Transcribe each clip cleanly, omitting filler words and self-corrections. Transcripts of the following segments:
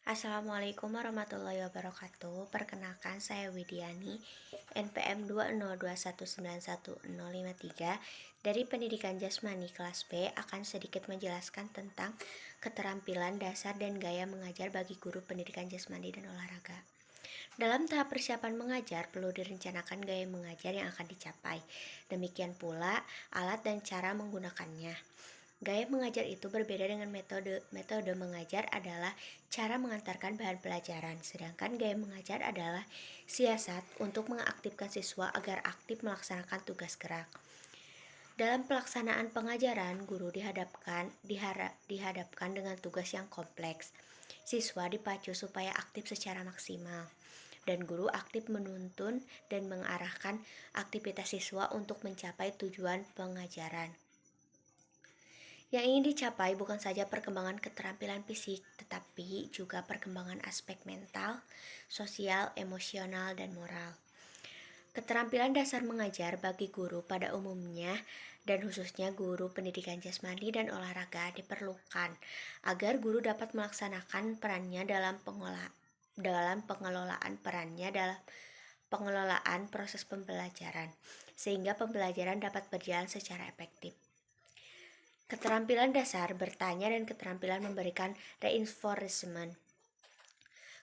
Assalamualaikum warahmatullahi wabarakatuh. Perkenalkan saya Widiani, NPM 202191053 dari Pendidikan Jasmani kelas B akan sedikit menjelaskan tentang keterampilan dasar dan gaya mengajar bagi guru pendidikan jasmani dan olahraga. Dalam tahap persiapan mengajar, perlu direncanakan gaya mengajar yang akan dicapai. Demikian pula alat dan cara menggunakannya. Gaya mengajar itu berbeda dengan metode mengajar adalah cara mengantarkan bahan pelajaran, sedangkan gaya mengajar adalah siasat untuk mengaktifkan siswa agar aktif melaksanakan tugas gerak. Dalam pelaksanaan pengajaran, guru dihadapkan dengan tugas yang kompleks. Siswa dipacu supaya aktif secara maksimal, dan guru aktif menuntun dan mengarahkan aktivitas siswa untuk mencapai tujuan pengajaran. Yang ingin dicapai bukan saja perkembangan keterampilan fisik, tetapi juga perkembangan aspek mental, sosial, emosional, dan moral. Keterampilan dasar mengajar bagi guru pada umumnya dan khususnya guru pendidikan jasmani dan olahraga diperlukan agar guru dapat melaksanakan perannya dalam pengelolaan proses pembelajaran, sehingga pembelajaran dapat berjalan secara efektif. Keterampilan dasar bertanya dan keterampilan memberikan reinforcement.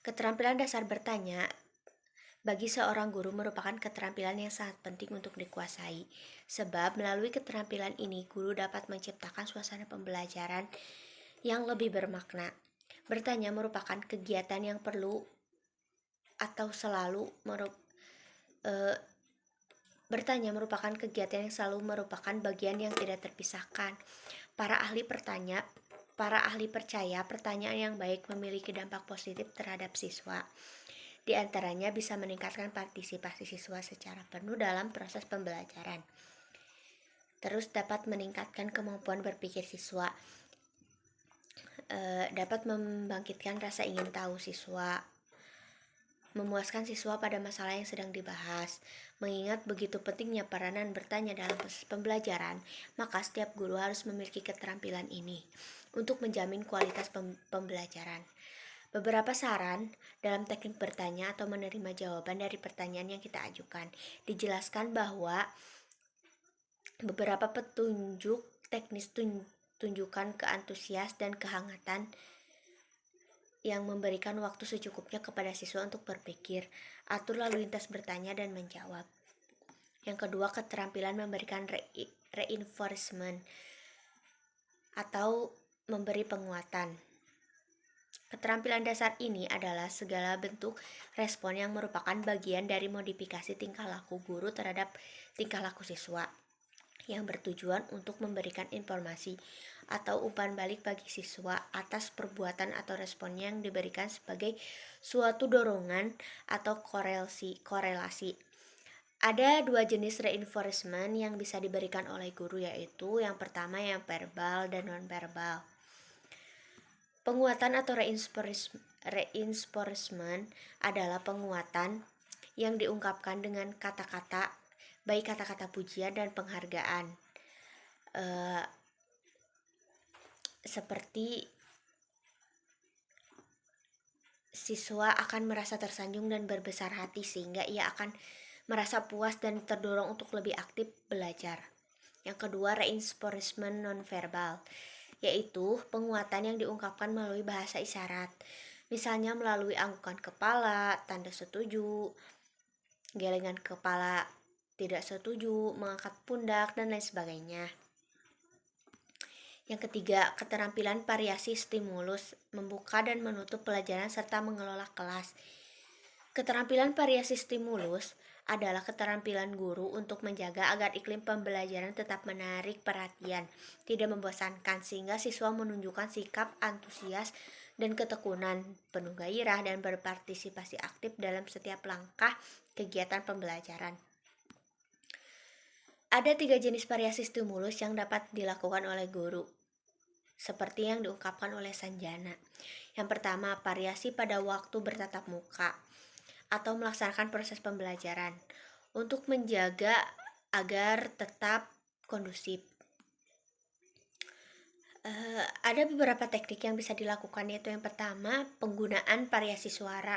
Keterampilan dasar bertanya bagi seorang guru merupakan keterampilan yang sangat penting untuk dikuasai, sebab melalui keterampilan ini guru dapat menciptakan suasana pembelajaran yang lebih bermakna. Bertanya merupakan kegiatan yang perlu atau selalu Bertanya merupakan kegiatan yang selalu merupakan bagian yang tidak terpisahkan. Para ahli percaya pertanyaan yang baik memiliki dampak positif terhadap siswa. Di antaranya bisa meningkatkan partisipasi siswa secara penuh dalam proses pembelajaran. Terus dapat meningkatkan kemampuan berpikir siswa. Dapat membangkitkan rasa ingin tahu siswa. Memuaskan siswa pada masalah yang sedang dibahas. Mengingat begitu pentingnya peranan bertanya dalam proses pembelajaran, maka setiap guru harus memiliki keterampilan ini untuk menjamin kualitas pembelajaran. Beberapa saran dalam teknik bertanya atau menerima jawaban dari pertanyaan yang kita ajukan. Dijelaskan bahwa beberapa petunjuk teknis tunjukkan keantusias dan kehangatan yang memberikan waktu secukupnya kepada siswa untuk berpikir, atur lalu lintas bertanya dan menjawab. Yang kedua, keterampilan memberikan reinforcement atau memberi penguatan. Keterampilan dasar ini adalah segala bentuk respon yang merupakan bagian dari modifikasi tingkah laku guru terhadap tingkah laku siswa, yang bertujuan untuk memberikan informasi atau umpan balik bagi siswa atas perbuatan atau respon yang diberikan sebagai suatu dorongan atau korelasi. Ada dua jenis reinforcement yang bisa diberikan oleh guru, yaitu yang pertama yang verbal dan non-verbal. Penguatan atau reinforcement adalah penguatan yang diungkapkan dengan kata-kata, baik kata-kata pujian dan penghargaan, seperti siswa akan merasa tersanjung dan berbesar hati sehingga ia akan merasa puas dan terdorong untuk lebih aktif belajar. Yang kedua, reinforcement nonverbal, yaitu penguatan yang diungkapkan melalui bahasa isyarat, misalnya melalui anggukan kepala, tanda setuju, gelengan kepala tidak setuju, mengangkat pundak, dan lain sebagainya. Yang ketiga, keterampilan variasi stimulus, membuka dan menutup pelajaran serta mengelola kelas. Keterampilan variasi stimulus adalah keterampilan guru untuk menjaga agar iklim pembelajaran tetap menarik perhatian, tidak membosankan, sehingga siswa menunjukkan sikap antusias dan ketekunan, penuh gairah, dan berpartisipasi aktif dalam setiap langkah kegiatan pembelajaran. Ada 3 jenis variasi stimulus yang dapat dilakukan oleh guru, seperti yang diungkapkan oleh Sanjana. Yang pertama, variasi pada waktu bertatap muka atau melaksanakan proses pembelajaran untuk menjaga agar tetap kondusif. Ada beberapa teknik yang bisa dilakukan, yaitu yang pertama, penggunaan variasi suara.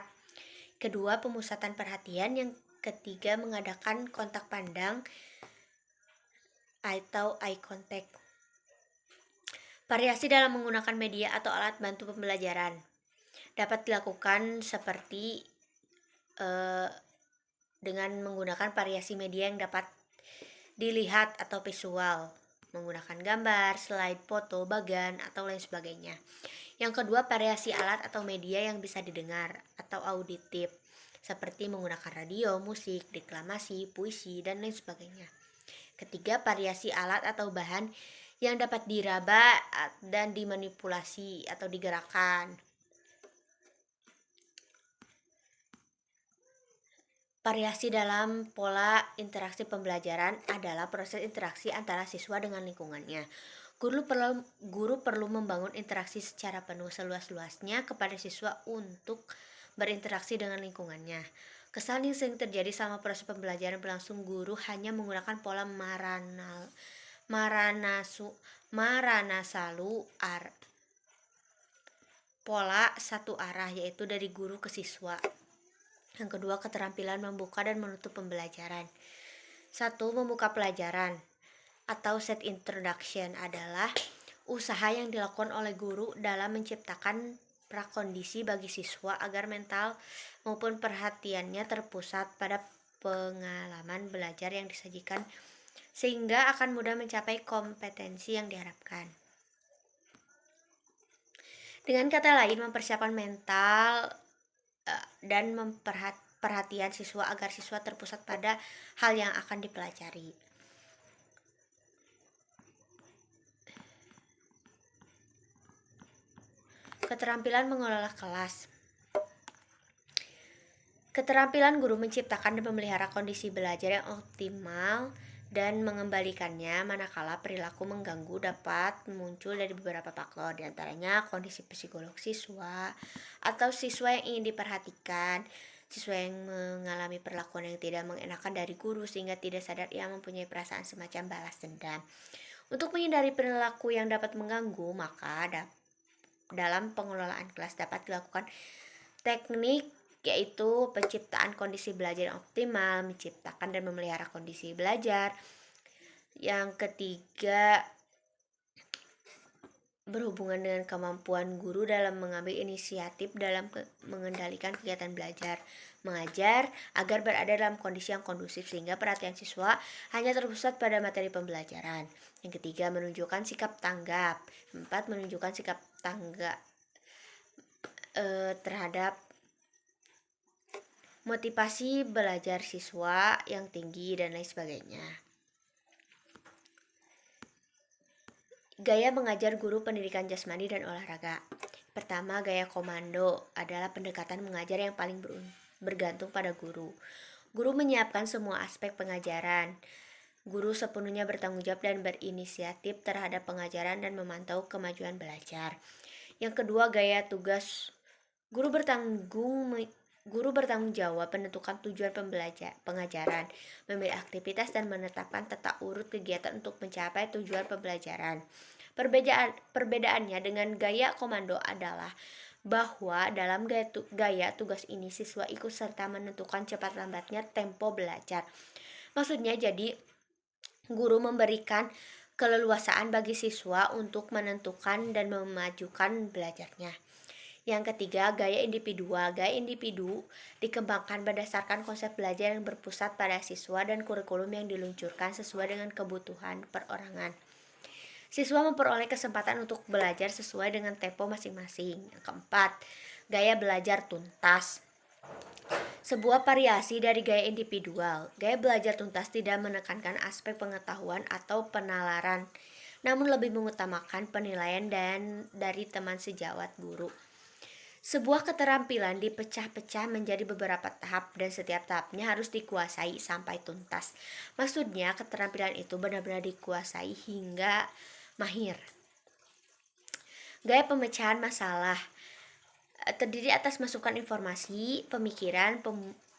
Kedua, pemusatan perhatian. Yang ketiga, mengadakan kontak pandang atau eye contact. Variasi dalam menggunakan media atau alat bantu pembelajaran dapat dilakukan seperti dengan menggunakan variasi media yang dapat dilihat atau visual, menggunakan gambar, slide, foto, bagan, atau lain sebagainya. Yang kedua, variasi alat atau media yang bisa didengar atau auditif, seperti menggunakan radio, musik, deklamasi, puisi, dan lain sebagainya. Ketiga, variasi alat atau bahan yang dapat diraba dan dimanipulasi atau digerakkan. Variasi dalam pola interaksi pembelajaran adalah proses interaksi antara siswa dengan lingkungannya. Guru perlu membangun interaksi secara penuh seluas-luasnya kepada siswa untuk berinteraksi dengan lingkungannya. Kesalahan yang sering terjadi selama proses pembelajaran berlangsung, guru hanya menggunakan pola pola satu arah, yaitu dari guru ke siswa. Yang kedua, keterampilan membuka dan menutup pembelajaran. 1. Membuka pelajaran atau set introduction adalah usaha yang dilakukan oleh guru dalam menciptakan prakondisi bagi siswa agar mental maupun perhatiannya terpusat pada pengalaman belajar yang disajikan, sehingga akan mudah mencapai kompetensi yang diharapkan. Dengan kata lain, mempersiapkan mental dan perhatian siswa agar siswa terpusat pada hal yang akan dipelajari. Keterampilan mengelola kelas. Keterampilan guru menciptakan dan memelihara kondisi belajar yang optimal dan mengembalikannya manakala perilaku mengganggu dapat muncul dari beberapa faktor, diantaranya kondisi psikologis siswa atau siswa yang ingin diperhatikan, siswa yang mengalami perlakuan yang tidak mengenakan dari guru sehingga tidak sadar ia mempunyai perasaan semacam balas dendam. Untuk menghindari perilaku yang dapat mengganggu, maka dalam pengelolaan kelas dapat dilakukan teknik, yaitu penciptaan kondisi belajar yang optimal, menciptakan dan memelihara kondisi belajar. Yang ketiga, berhubungan dengan kemampuan guru dalam mengambil inisiatif dalam mengendalikan kegiatan belajar mengajar agar berada dalam kondisi yang kondusif sehingga perhatian siswa hanya terpusat pada materi pembelajaran. Yang ketiga, menunjukkan sikap tanggap. 4. Menunjukkan sikap tanggap terhadap motivasi belajar siswa yang tinggi dan lain sebagainya. Gaya mengajar guru pendidikan jasmani dan olahraga. Pertama, gaya komando adalah pendekatan mengajar yang paling bergantung pada guru. Guru menyiapkan semua aspek pengajaran. Guru sepenuhnya bertanggung jawab dan berinisiatif terhadap pengajaran dan memantau kemajuan belajar. Yang kedua, gaya tugas. Guru bertanggung jawab menentukan tujuan pengajaran, memilih aktivitas dan menetapkan tata urut kegiatan untuk mencapai tujuan pembelajaran. Perbedaannya dengan gaya komando adalah bahwa dalam gaya tugas ini siswa ikut serta menentukan cepat lambatnya tempo belajar. Maksudnya jadi guru memberikan keleluasaan bagi siswa untuk menentukan dan memajukan belajarnya. Yang ketiga, gaya individual. Gaya individu dikembangkan berdasarkan konsep belajar yang berpusat pada siswa dan kurikulum yang diluncurkan sesuai dengan kebutuhan perorangan. Siswa memperoleh kesempatan untuk belajar sesuai dengan tempo masing-masing. Yang keempat, gaya belajar tuntas. Sebuah variasi dari gaya individual. Gaya belajar tuntas tidak menekankan aspek pengetahuan atau penalaran, namun lebih mengutamakan penilaian dari teman sejawat guru. Sebuah keterampilan dipecah-pecah menjadi beberapa tahap dan setiap tahapnya harus dikuasai sampai tuntas. Maksudnya keterampilan itu benar-benar dikuasai hingga mahir. Gaya pemecahan masalah terdiri atas masukan informasi, pemikiran,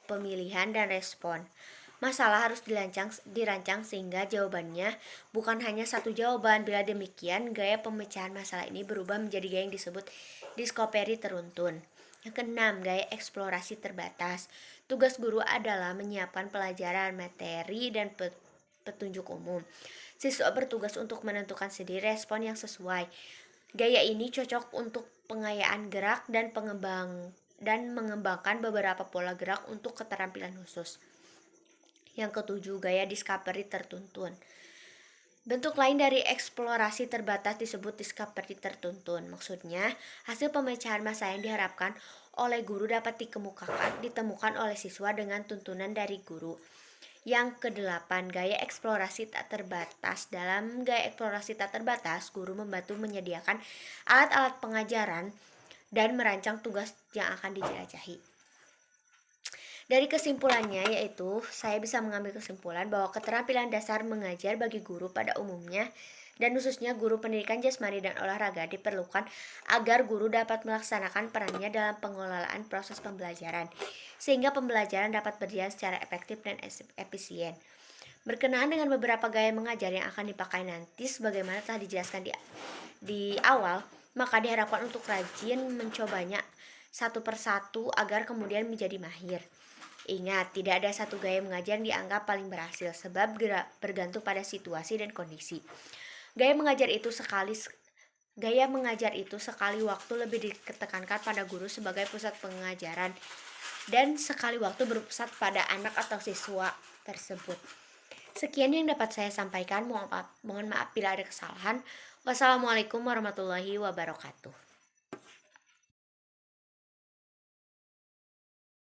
pemilihan, dan respon. Masalah harus dirancang sehingga jawabannya bukan hanya satu jawaban. Bila demikian, gaya pemecahan masalah ini berubah menjadi gaya yang disebut discovery teruntun. Yang keenam, gaya eksplorasi terbatas. Tugas guru adalah menyiapkan pelajaran, materi, dan petunjuk umum. Siswa bertugas untuk menentukan sendiri respon yang sesuai. Gaya ini cocok untuk pengayaan gerak dan mengembangkan beberapa pola gerak untuk keterampilan khusus. Yang ketujuh, gaya discovery tertuntun. Bentuk lain dari eksplorasi terbatas disebut discovery tertuntun. Maksudnya, hasil pemecahan masalah yang diharapkan oleh guru dapat ditemukan oleh siswa dengan tuntunan dari guru. Yang kedelapan, gaya eksplorasi tak terbatas. Dalam gaya eksplorasi tak terbatas, guru membantu menyediakan alat-alat pengajaran dan merancang tugas yang akan dijelajahi. Dari kesimpulannya yaitu, saya bisa mengambil kesimpulan bahwa keterampilan dasar mengajar bagi guru pada umumnya dan khususnya guru pendidikan jasmani dan olahraga diperlukan agar guru dapat melaksanakan perannya dalam pengelolaan proses pembelajaran, sehingga pembelajaran dapat berjalan secara efektif dan efisien. Berkenaan dengan beberapa gaya mengajar yang akan dipakai nanti, sebagaimana telah dijelaskan di awal, maka diharapkan untuk rajin mencobanya satu persatu agar kemudian menjadi mahir. Ingat, tidak ada satu gaya mengajar yang dianggap paling berhasil, sebab bergantung pada situasi dan kondisi. Gaya mengajar itu sekali waktu lebih ditekankan pada guru sebagai pusat pengajaran dan sekali waktu berpusat pada anak atau siswa tersebut. Sekian yang dapat saya sampaikan. Mohon maaf bila ada kesalahan. Wassalamualaikum warahmatullahi wabarakatuh.